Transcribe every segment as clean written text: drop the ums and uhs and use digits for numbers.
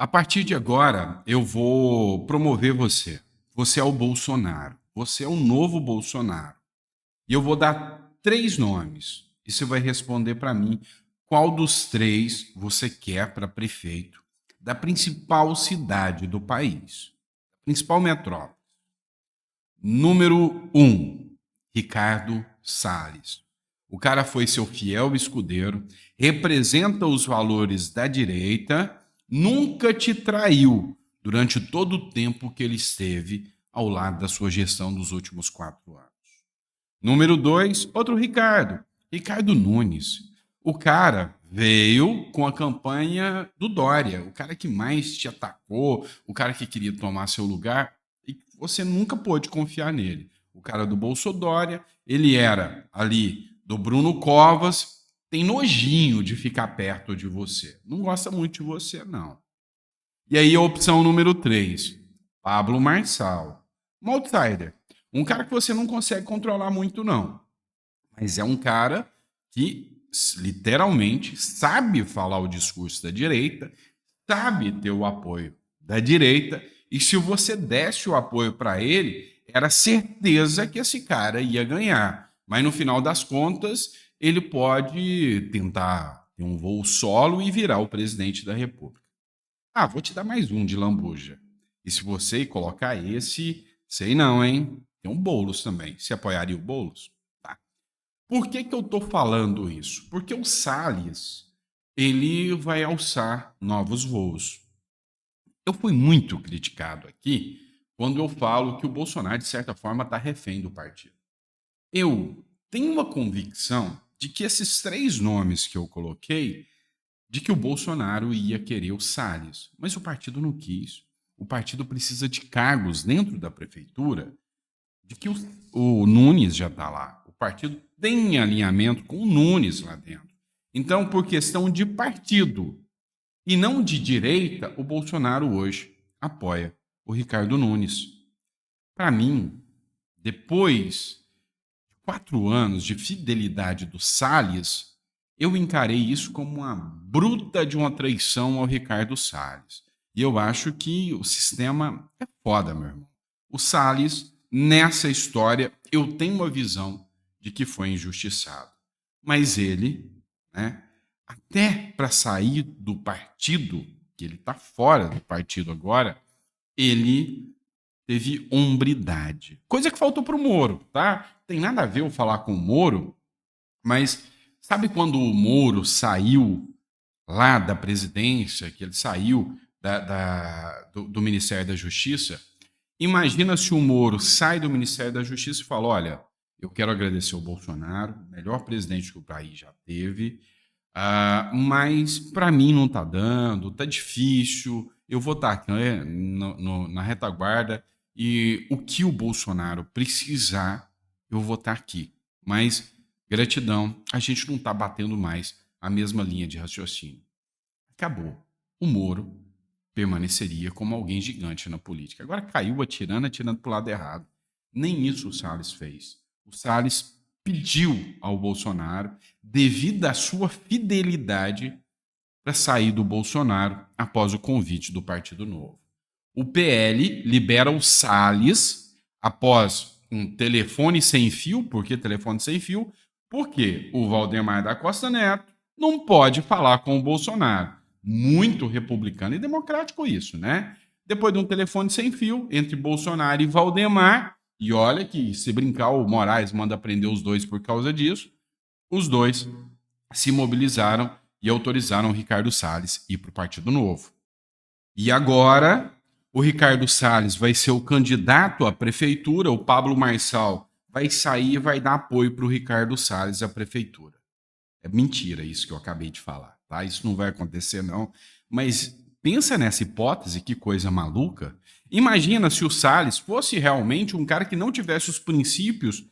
A partir de agora, eu vou promover você. Você é o Bolsonaro. Você é o novo Bolsonaro. E eu vou dar 3 nomes. E você vai responder para mim qual dos 3 você quer para prefeito da principal cidade do país, principal metrópole. Número 1, Ricardo Salles. O cara foi seu fiel escudeiro, representa os valores da direita, nunca te traiu durante todo o tempo que ele esteve ao lado da sua gestão dos últimos 4 anos. Número 2, outro Ricardo. Ricardo Nunes. O cara veio com a campanha do Dória, o cara que mais te atacou, o cara que queria tomar seu lugar, e você nunca pôde confiar nele. O cara do Bolsodória, ele era ali do Bruno Covas, tem nojinho de ficar perto de você. Não gosta muito de você, não. E aí a opção número 3, Pablo Marçal. Um outsider. Um cara que você não consegue controlar muito, não. Mas é um cara que literalmente sabe falar o discurso da direita, sabe ter o apoio da direita, e se você desse o apoio para ele, era certeza que esse cara ia ganhar. Mas no final das contas, ele pode tentar ter um voo solo e virar o presidente da República. Ah, vou te dar mais um de lambuja. E se você colocar esse, sei não, hein? Tem um Boulos também. Você apoiaria o Boulos? Tá. Por que que eu tô falando isso? Porque o Salles, ele vai alçar novos voos. Eu fui muito criticado aqui quando eu falo que o Bolsonaro, de certa forma, está refém do partido. Eu tenho uma convicção de que esses 3 nomes que eu coloquei de que o Bolsonaro ia querer o Salles, mas o partido não quis. O partido precisa de cargos dentro da prefeitura, de que o Nunes já está lá. O partido tem alinhamento com o Nunes lá dentro. Então, por questão de partido e não de direita, o Bolsonaro hoje apoia o Ricardo Nunes. Para mim, depois de 4 anos de fidelidade do Salles, eu encarei isso como uma bruta de uma traição ao Ricardo Salles. E eu acho que o sistema é foda, meu irmão. O Salles, nessa história, eu tenho uma visão de que foi injustiçado. Mas ele, né, até para sair do partido, que ele está fora do partido agora, ele teve hombridade. Coisa que faltou para o Moro, tá? Tem nada a ver eu falar com o Moro, mas sabe quando o Moro saiu lá da presidência, que ele saiu do Ministério da Justiça? Imagina se o Moro sai do Ministério da Justiça e fala: olha, eu quero agradecer ao Bolsonaro, melhor presidente que o país já teve, mas para mim não está dando, está difícil, eu vou estar aqui, né, na retaguarda e o que o Bolsonaro precisar, eu vou estar aqui. Mas gratidão, a gente não está batendo mais a mesma linha de raciocínio. Acabou. O Moro permaneceria como alguém gigante na política. Agora caiu atirando para o lado errado. Nem isso o Salles fez. O Salles pediu ao Bolsonaro, devido à sua fidelidade, para sair do Bolsonaro após o convite do Partido Novo. O PL libera o Salles após um telefone sem fio. Por que telefone sem fio? Porque o Valdemar da Costa Neto não pode falar com o Bolsonaro. Muito republicano e democrático isso, né? Depois de um telefone sem fio entre Bolsonaro e Valdemar, e olha que se brincar o Moraes manda prender os dois por causa disso, os dois se mobilizaram e autorizaram o Ricardo Salles ir para o Partido Novo. E agora o Ricardo Salles vai ser o candidato à prefeitura, o Pablo Marçal vai sair e vai dar apoio para o Ricardo Salles à prefeitura. É mentira isso que eu acabei de falar, tá? Isso não vai acontecer, não. Mas pensa nessa hipótese, que coisa maluca. Imagina se o Salles fosse realmente um cara que não tivesse os princípios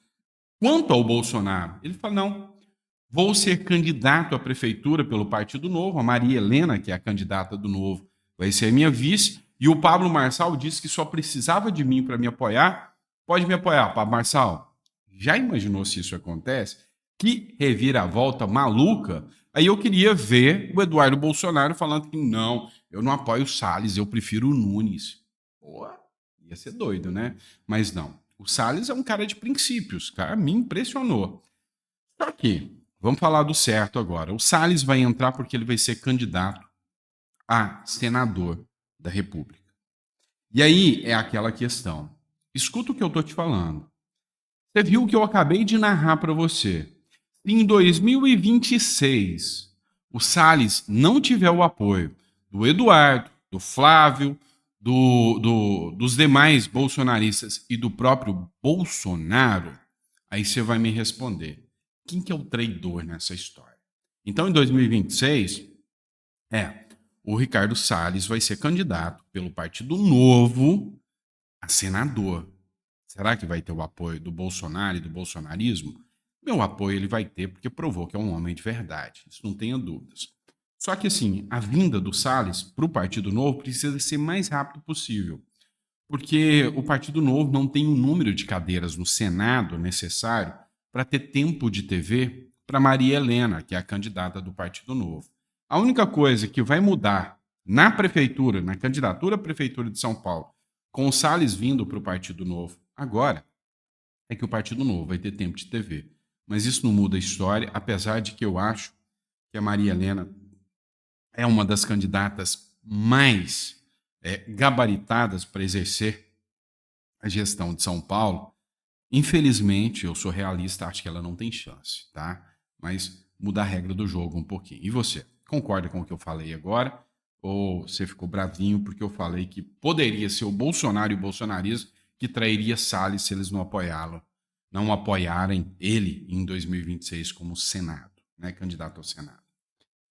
quanto ao Bolsonaro. Ele fala: não, vou ser candidato à prefeitura pelo Partido Novo. A Maria Helena, que é a candidata do Novo, vai ser minha vice. E o Pablo Marçal disse que só precisava de mim para me apoiar. Pode me apoiar, Pablo Marçal. Já imaginou se isso acontece? Que reviravolta maluca. Aí eu queria ver o Eduardo Bolsonaro falando que não, eu não apoio o Salles, eu prefiro o Nunes. Pô, ia ser doido, né? Mas não. O Salles é um cara de princípios, cara, me impressionou. Só que, vamos falar do certo agora. O Salles vai entrar porque ele vai ser candidato a senador da República. E aí é aquela questão. Escuta o que eu tô te falando. Você viu o que eu acabei de narrar para você. Se em 2026 o Salles não tiver o apoio do Eduardo, do Flávio, dos demais bolsonaristas e do próprio Bolsonaro, aí você vai me responder. Quem que é o traidor nessa história? Então, em 2026, o Ricardo Salles vai ser candidato pelo Partido Novo a senador. Será que vai ter o apoio do Bolsonaro e do bolsonarismo? Meu apoio ele vai ter porque provou que é um homem de verdade. Isso não tenha dúvidas. Só que assim, a vinda do Salles para o Partido Novo precisa ser mais rápido possível. Porque o Partido Novo não tem o número de cadeiras no Senado necessário para ter tempo de TV para Maria Helena, que é a candidata do Partido Novo. A única coisa que vai mudar na prefeitura, na candidatura à prefeitura de São Paulo, com o Salles vindo para o Partido Novo agora, é que o Partido Novo vai ter tempo de TV. Mas isso não muda a história, apesar de que eu acho que a Maria Helena é uma das candidatas mais gabaritadas para exercer a gestão de São Paulo. Infelizmente, eu sou realista, acho que ela não tem chance, tá? Mas mudar a regra do jogo um pouquinho. E você, concorda com o que eu falei agora? Ou você ficou bravinho porque eu falei que poderia ser o Bolsonaro e o bolsonarismo que trairia Salles se eles não apoiá-lo, não apoiarem ele em 2026 como Senado, né, candidato ao Senado?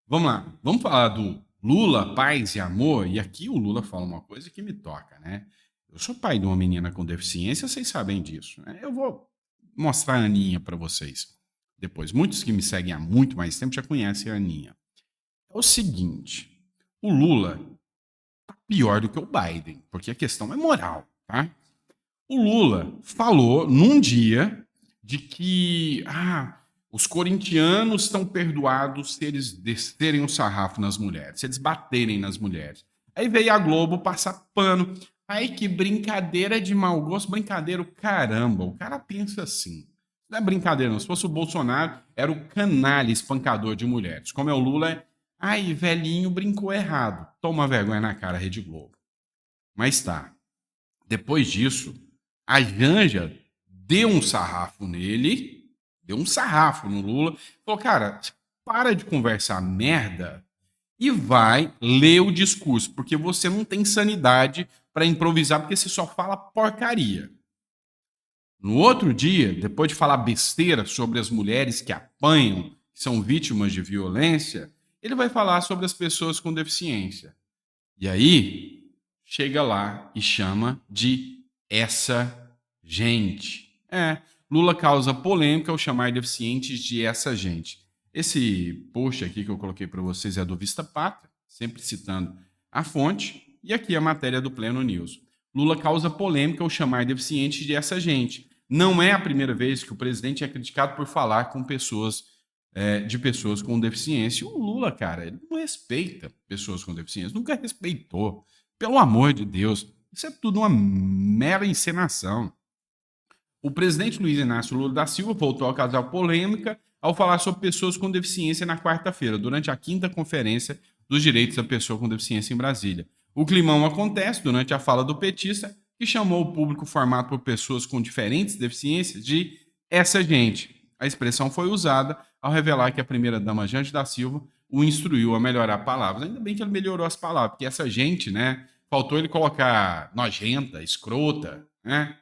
Vamos lá, vamos falar do Lula, paz e amor. E aqui o Lula fala uma coisa que me toca, né? Eu sou pai de uma menina com deficiência, vocês sabem disso, né? Eu vou mostrar a Aninha para vocês depois. Muitos que me seguem há muito mais tempo já conhecem a Aninha. É o seguinte, o Lula tá pior do que o Biden, porque a questão é moral, tá? O Lula falou num dia de que os corintianos estão perdoados se eles descerem o sarrafo nas mulheres, se eles baterem nas mulheres. Aí veio a Globo passar pano. Ai, que brincadeira de mau gosto. Brincadeira, caramba. O cara pensa assim. Não é brincadeira, não. Se fosse o Bolsonaro, era o canalha espancador de mulheres. Como é o Lula, ai, velhinho brincou errado. Toma vergonha na cara, Rede Globo. Mas tá. Depois disso, a Janja deu um sarrafo nele, deu um sarrafo no Lula, falou, cara, para de conversar merda e vai ler o discurso, porque você não tem sanidade para improvisar, porque você só fala porcaria. No outro dia, depois de falar besteira sobre as mulheres que apanham, que são vítimas de violência, ele vai falar sobre as pessoas com deficiência. E aí, chega lá e chama de essa gente. Lula causa polêmica ao chamar deficientes de essa gente. Esse post aqui que eu coloquei para vocês é do Vista Pátria, sempre citando a fonte, e aqui a matéria do Pleno News. Lula causa polêmica ao chamar deficientes de essa gente. Não é a primeira vez que o presidente é criticado por falar com pessoas de pessoas com deficiência. O Lula, cara, ele não respeita pessoas com deficiência, nunca respeitou. Pelo amor de Deus, isso é tudo uma mera encenação. O presidente Luiz Inácio Lula da Silva voltou a causar polêmica ao falar sobre pessoas com deficiência na quarta-feira, durante a 5ª Conferência dos Direitos da Pessoa com Deficiência em Brasília. O climão acontece durante a fala do petista, que chamou o público formado por pessoas com diferentes deficiências de essa gente. A expressão foi usada ao revelar que a primeira-dama Janja da Silva o instruiu a melhorar palavras. Ainda bem que ele melhorou as palavras, porque essa gente, né, faltou ele colocar nojenta, escrota, né?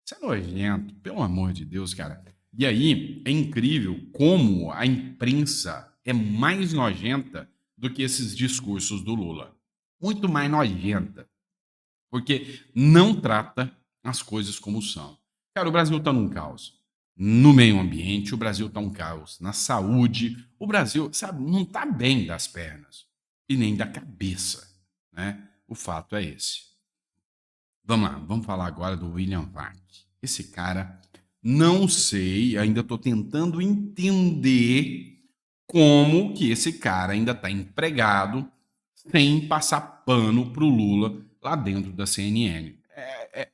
Isso é nojento, pelo amor de Deus, cara. E aí, é incrível como a imprensa é mais nojenta do que esses discursos do Lula. Muito mais nojenta. Porque não trata as coisas como são. Cara, o Brasil está num caos. No meio ambiente, o Brasil está um caos. Na saúde, o Brasil, sabe, não está bem das pernas. E nem da cabeça, né? O fato é esse. Vamos lá, vamos falar agora do William Vac. Esse cara, não sei, ainda estou tentando entender como que esse cara ainda está empregado sem passar pano para o Lula lá dentro da CNN.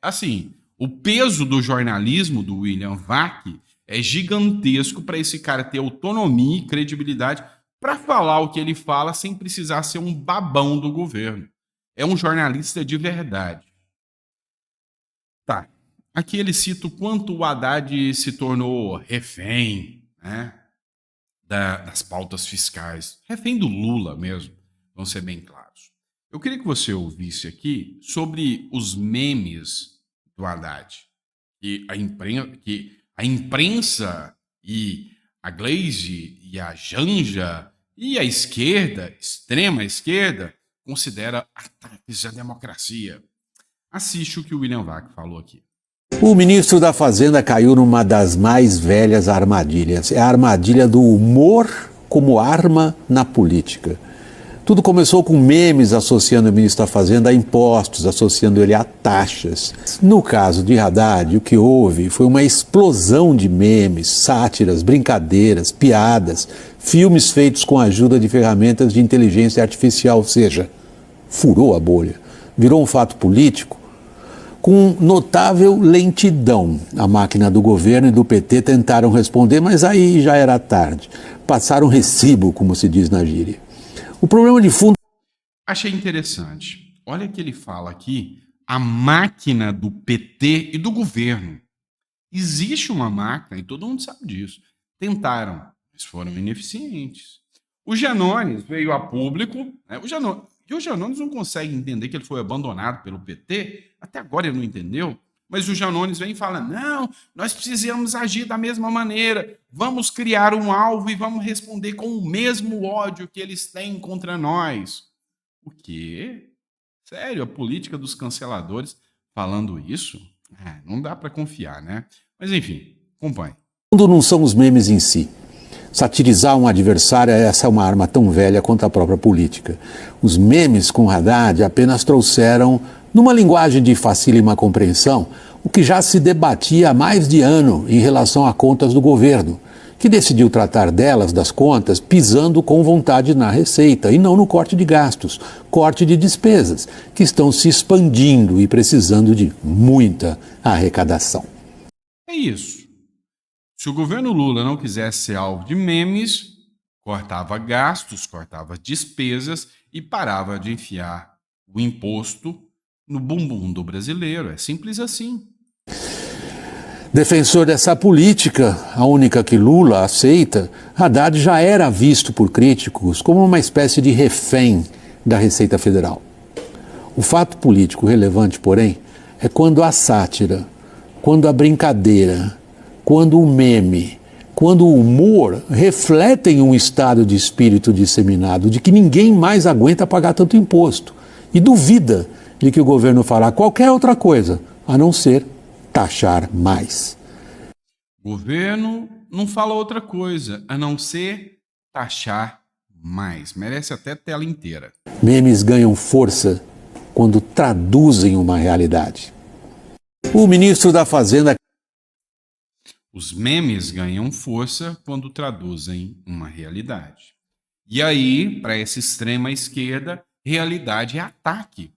Assim, o peso do jornalismo do William Vac é gigantesco para esse cara ter autonomia e credibilidade para falar o que ele fala sem precisar ser um babão do governo. É um jornalista de verdade. Tá. Aqui ele cita o quanto o Haddad se tornou refém, né, das pautas fiscais. Refém do Lula mesmo, vamos ser bem claros. Eu queria que você ouvisse aqui sobre os memes do Haddad. Que a imprensa e a Glaze e a Janja e a esquerda, extrema esquerda, considera ataques à democracia. Assiste o que o William Vac falou aqui. O ministro da Fazenda caiu numa das mais velhas armadilhas. É a armadilha do humor como arma na política. Tudo começou com memes associando o ministro da Fazenda a impostos, associando ele a taxas. No caso de Haddad, o que houve foi uma explosão de memes, sátiras, brincadeiras, piadas, filmes feitos com a ajuda de ferramentas de inteligência artificial, ou seja, furou a bolha. Virou um fato político com notável lentidão. A máquina do governo e do PT tentaram responder, mas aí já era tarde. Passaram recibo, como se diz na gíria. O problema de fundo... Achei interessante. Olha que ele fala aqui, a máquina do PT e do governo. Existe uma máquina, e todo mundo sabe disso. Tentaram, mas foram ineficientes. O Janones veio a público, né? O Janones não consegue entender que ele foi abandonado pelo PT, até agora ele não entendeu, mas o Janones vem e fala, não, nós precisamos agir da mesma maneira, vamos criar um alvo e vamos responder com o mesmo ódio que eles têm contra nós. O quê? Sério, a política dos canceladores falando isso? Não dá para confiar, né? Mas enfim, acompanhe. Não são os memes em si. Satirizar um adversário, essa é uma arma tão velha quanto a própria política. Os memes com Haddad apenas trouxeram, numa linguagem de facílima compreensão, o que já se debatia há mais de ano em relação a contas do governo, que decidiu tratar delas, das contas, pisando com vontade na receita e não no corte de gastos, corte de despesas, que estão se expandindo e precisando de muita arrecadação. É isso. Se o governo Lula não quisesse ser alvo de memes, cortava gastos, cortava despesas e parava de enfiar o imposto no bumbum do brasileiro. É simples assim. Defensor dessa política, a única que Lula aceita, Haddad já era visto por críticos como uma espécie de refém da Receita Federal. O fato político relevante, porém, é quando a sátira, quando a brincadeira, quando o meme, quando o humor refletem um estado de espírito disseminado de que ninguém mais aguenta pagar tanto imposto e duvida de que o governo fará qualquer outra coisa a não ser taxar mais. O governo não fala outra coisa a não ser taxar mais. Merece até tela inteira. Memes ganham força quando traduzem uma realidade. O ministro da Fazenda... Os memes ganham força quando traduzem uma realidade. E aí, para essa extrema esquerda, realidade é ataque.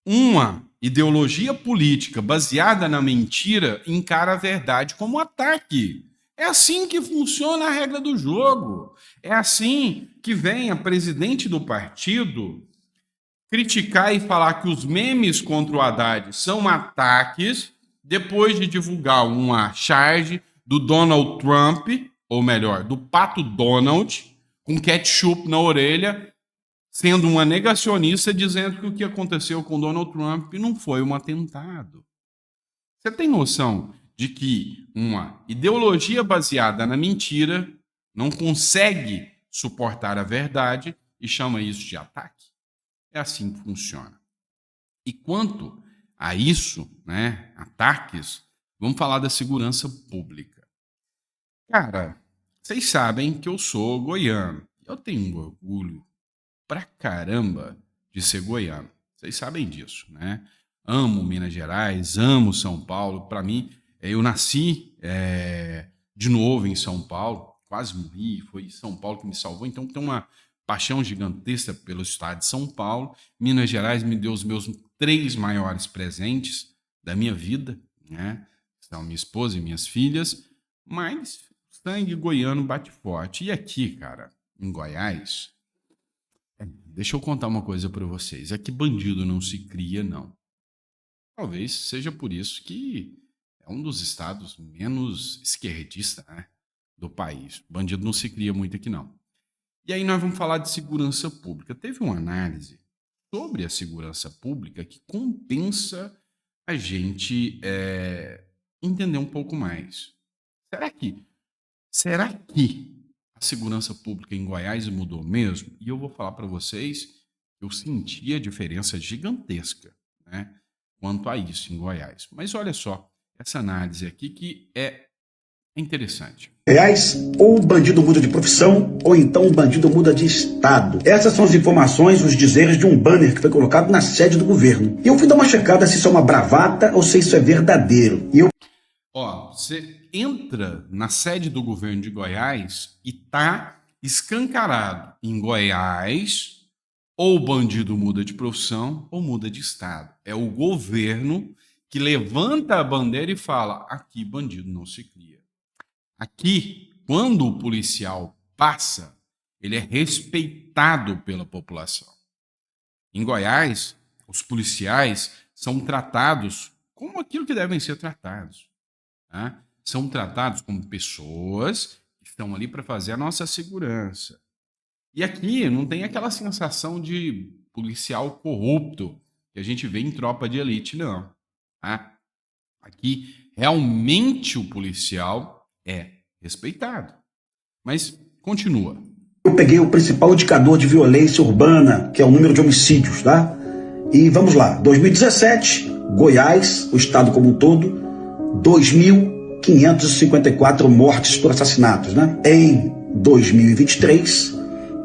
Uma ideologia política baseada na mentira encara a verdade como ataque. É assim que funciona a regra do jogo. É assim que vem a presidente do partido criticar e falar que os memes contra o Haddad são ataques depois de divulgar uma charge do Donald Trump, ou melhor, do Pato Donald, com ketchup na orelha, sendo uma negacionista, dizendo que o que aconteceu com Donald Trump não foi um atentado. Você tem noção de que uma ideologia baseada na mentira não consegue suportar a verdade e chama isso de ataque? É assim que funciona. E quanto a isso, né, ataques, vamos falar da segurança pública. Cara, vocês sabem que eu sou goiano. Eu tenho um orgulho pra caramba de ser goiano. Vocês sabem disso, né? Amo Minas Gerais, amo São Paulo. Para mim, eu nasci de novo em São Paulo, quase morri, foi São Paulo que me salvou, então tem uma paixão gigantesca pelo estado de São Paulo. Minas Gerais me deu os meus 3 maiores presentes da minha vida, né? São minha esposa e minhas filhas, mas sangue goiano bate forte. E aqui, cara, em Goiás, deixa eu contar uma coisa para vocês. Aqui bandido não se cria, não. Talvez seja por isso que é um dos estados menos esquerdistas, né, do país. Bandido não se cria muito aqui, não. E aí nós vamos falar de segurança pública. Teve uma análise sobre a segurança pública que compensa a gente entender um pouco mais. Será que a segurança pública em Goiás mudou mesmo? E eu vou falar para vocês que eu senti a diferença gigantesca, né, quanto a isso em Goiás. Mas olha só, essa análise aqui que é interessante. Goiás, ou o bandido muda de profissão, ou então o bandido muda de estado. Essas são as informações, os dizeres de um banner que foi colocado na sede do governo. E eu fui dar uma checada se isso é uma bravata ou se isso é verdadeiro. Você entra na sede do governo de Goiás e tá escancarado. Em Goiás, ou o bandido muda de profissão ou muda de estado. É o governo que levanta a bandeira e fala: aqui bandido não se cria. Aqui, quando o policial passa, ele é respeitado pela população. Em Goiás, os policiais são tratados como aquilo que devem ser tratados, tá? São tratados como pessoas que estão ali para fazer a nossa segurança. E aqui não tem aquela sensação de policial corrupto que a gente vê em Tropa de Elite, não. Tá? Aqui, realmente o policial é respeitado. Mas continua. Eu peguei o principal indicador de violência urbana, que é o número de homicídios, tá? E vamos lá, 2017, Goiás, o estado como um todo, 2.554 mortes por assassinatos, né? Em 2023,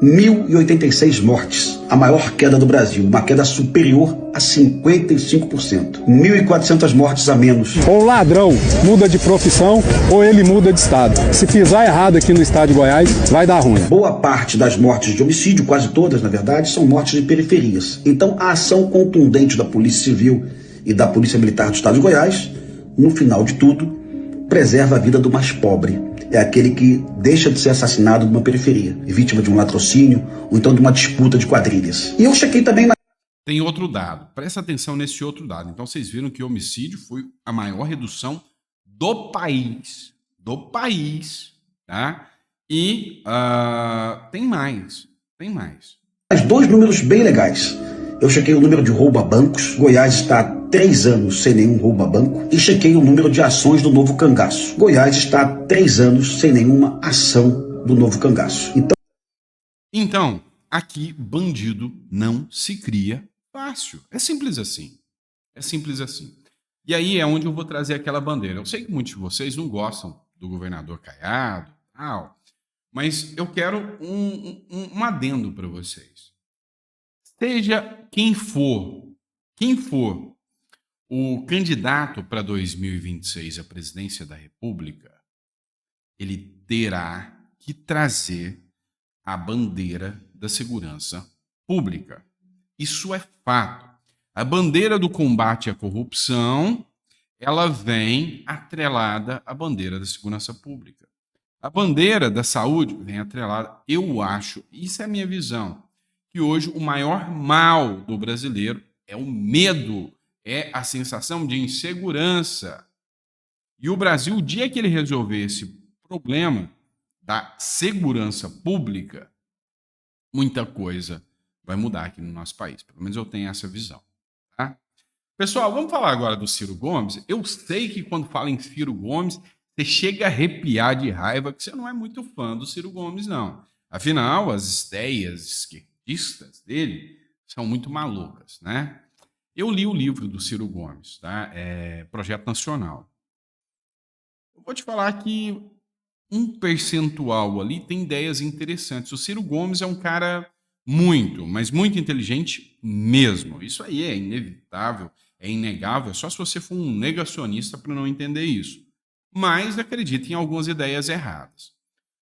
1.086 mortes, a maior queda do Brasil, uma queda superior a 55%. 1.400 mortes a menos. Ou o ladrão muda de profissão ou ele muda de estado. Se pisar errado aqui no estado de Goiás, vai dar ruim. Boa parte das mortes de homicídio, quase todas, na verdade, são mortes de periferias. Então, a ação contundente da Polícia Civil e da Polícia Militar do estado de Goiás, no final de tudo, preserva a vida do mais pobre. É aquele que deixa de ser assassinado numa periferia, vítima de um latrocínio ou então de uma disputa de quadrilhas. E eu chequei também na... Tem outro dado, presta atenção nesse outro dado. Então vocês viram que o homicídio foi a maior redução do país, tá? E tem mais. Mas 2 números bem legais. Eu chequei o número de roubo a bancos. Goiás está há 3 anos sem nenhum roubo a banco. E chequei o número de ações do novo cangaço. Goiás está há 3 anos sem nenhuma ação do novo cangaço. Então, aqui bandido não se cria fácil. É simples assim. E aí é onde eu vou trazer aquela bandeira. Eu sei que muitos de vocês não gostam do governador Caiado, tal, mas eu quero um adendo para vocês. Seja quem for o candidato para 2026 à presidência da República, ele terá que trazer a bandeira da segurança pública. Isso é fato. A bandeira do combate à corrupção, ela vem atrelada à bandeira da segurança pública. A bandeira da saúde vem atrelada. Eu acho, isso é a minha visão, que hoje o maior mal do brasileiro é o medo, é a sensação de insegurança. E o Brasil, o dia que ele resolver esse problema da segurança pública, muita coisa vai mudar aqui no nosso país. Pelo menos eu tenho essa visão. Tá? Pessoal, vamos falar agora do Ciro Gomes. Eu sei que quando fala em Ciro Gomes, você chega a arrepiar de raiva, que você não é muito fã do Ciro Gomes, não. Afinal, as ideias esquerdistas dele são muito malucas, né? Eu li o livro do Ciro Gomes, tá? Projeto Nacional. Eu vou te falar que um percentual ali tem ideias interessantes. O Ciro Gomes é um cara mas muito inteligente mesmo. Isso aí é inevitável, é inegável, só se você for um negacionista para não entender isso. Mas acredita em algumas ideias erradas.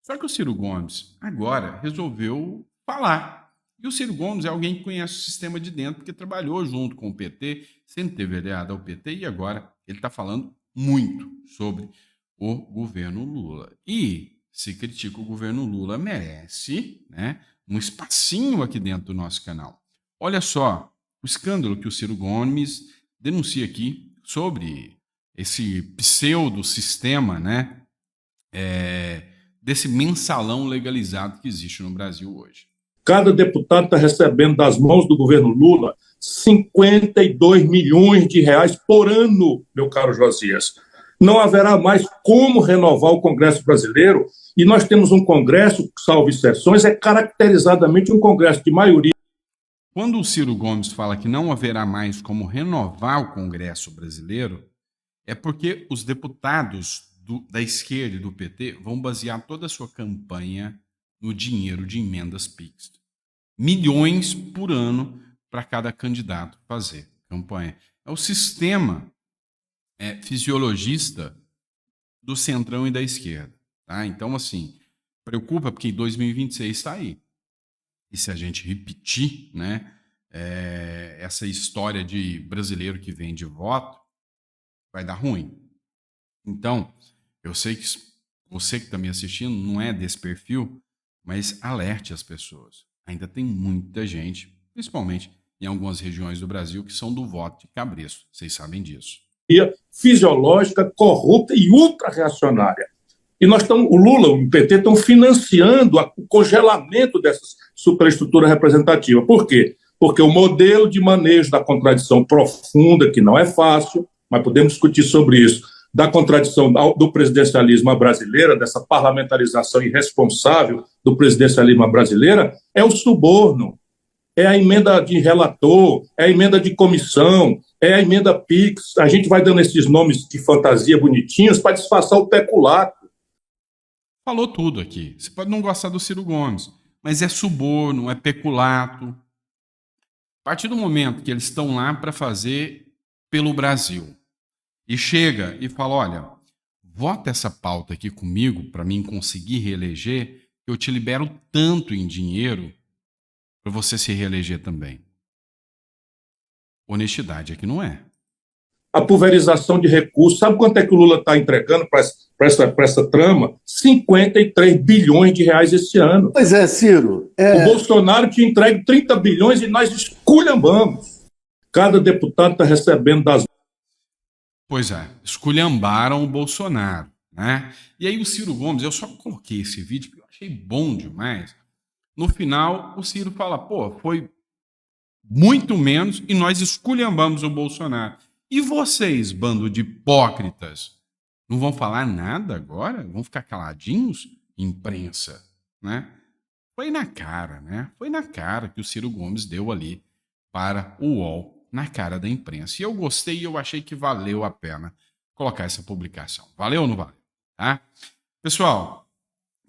Só que o Ciro Gomes agora resolveu falar. E o Ciro Gomes é alguém que conhece o sistema de dentro, porque trabalhou junto com o PT, sempre teve aliado ao PT, e agora ele está falando muito sobre o governo Lula. E se critica o governo Lula, merece, né, um espacinho aqui dentro do nosso canal. Olha só o escândalo que o Ciro Gomes denuncia aqui sobre esse pseudo-sistema, né, desse mensalão legalizado que existe no Brasil hoje. Cada deputado está recebendo das mãos do governo Lula 52 milhões de reais por ano, meu caro Josias. Não haverá mais como renovar o Congresso brasileiro, e nós temos um Congresso, salvo exceções, é caracterizadamente um Congresso de maioria. Quando o Ciro Gomes fala que não haverá mais como renovar o Congresso brasileiro, é porque os deputados da esquerda e do PT vão basear toda a sua campanha no dinheiro de emendas PIX. Milhões por ano para cada candidato fazer campanha. É o sistema fisiologista do centrão e da esquerda. Tá? Então, assim, preocupa porque 2026 está aí. E se a gente repetir, né, essa história de brasileiro que vende voto, vai dar ruim. Então, eu sei que você que está me assistindo não é desse perfil, mas alerte as pessoas. Ainda tem muita gente, principalmente em algumas regiões do Brasil, que são do voto de cabresto. Vocês sabem disso. Fisiológica, corrupta e ultra-reacionária. E o Lula, o PT, estão financiando o congelamento dessa superestrutura representativa. Por quê? Porque o modelo de manejo da contradição profunda, que não é fácil, mas podemos discutir sobre isso, da contradição do presidencialismo brasileiro, dessa parlamentarização irresponsável do presidencialismo brasileiro, é o suborno, é a emenda de relator, é a emenda de comissão, é a emenda PIX. A gente vai dando esses nomes de fantasia bonitinhos para disfarçar o peculato. Falou tudo aqui. Você pode não gostar do Ciro Gomes, mas é suborno, é peculato. A partir do momento que eles estão lá para fazer pelo Brasil e chega e fala, olha, vota essa pauta aqui comigo para mim conseguir reeleger, que eu te libero tanto em dinheiro para você se reeleger também. Honestidade é que não é. A pulverização de recursos. Sabe quanto é que o Lula está entregando para essa trama? 53 bilhões de reais esse ano. Pois é, Ciro. O Bolsonaro tinha entregue 30 bilhões e nós esculhambamos. Cada deputado está recebendo das... Pois é, esculhambaram o Bolsonaro, né? E aí o Ciro Gomes, eu só coloquei esse vídeo porque eu achei bom demais. No final, o Ciro fala, pô, foi muito menos e nós esculhambamos o Bolsonaro. E vocês, bando de hipócritas, não vão falar nada agora? Vão ficar caladinhos? Imprensa, né? Foi na cara, né? Foi na cara que o Ciro Gomes deu ali para o UOL, na cara da imprensa. E eu gostei e eu achei que valeu a pena colocar essa publicação. Valeu ou não valeu? Tá? Pessoal,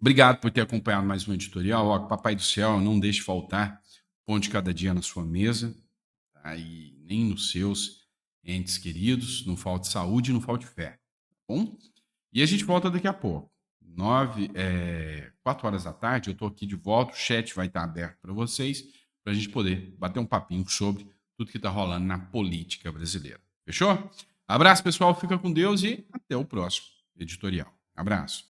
obrigado por ter acompanhado mais um editorial. Ó, Papai do Céu, não deixe faltar pão de cada dia na sua mesa, tá? E nem nos seus entes queridos, não falte saúde e não falte fé, tá bom? E a gente volta daqui a pouco. 4 horas da tarde, eu estou aqui de volta, o chat vai estar aberto para vocês, para a gente poder bater um papinho sobre tudo que está rolando na política brasileira. Fechou? Abraço, pessoal, fica com Deus e até o próximo editorial. Abraço.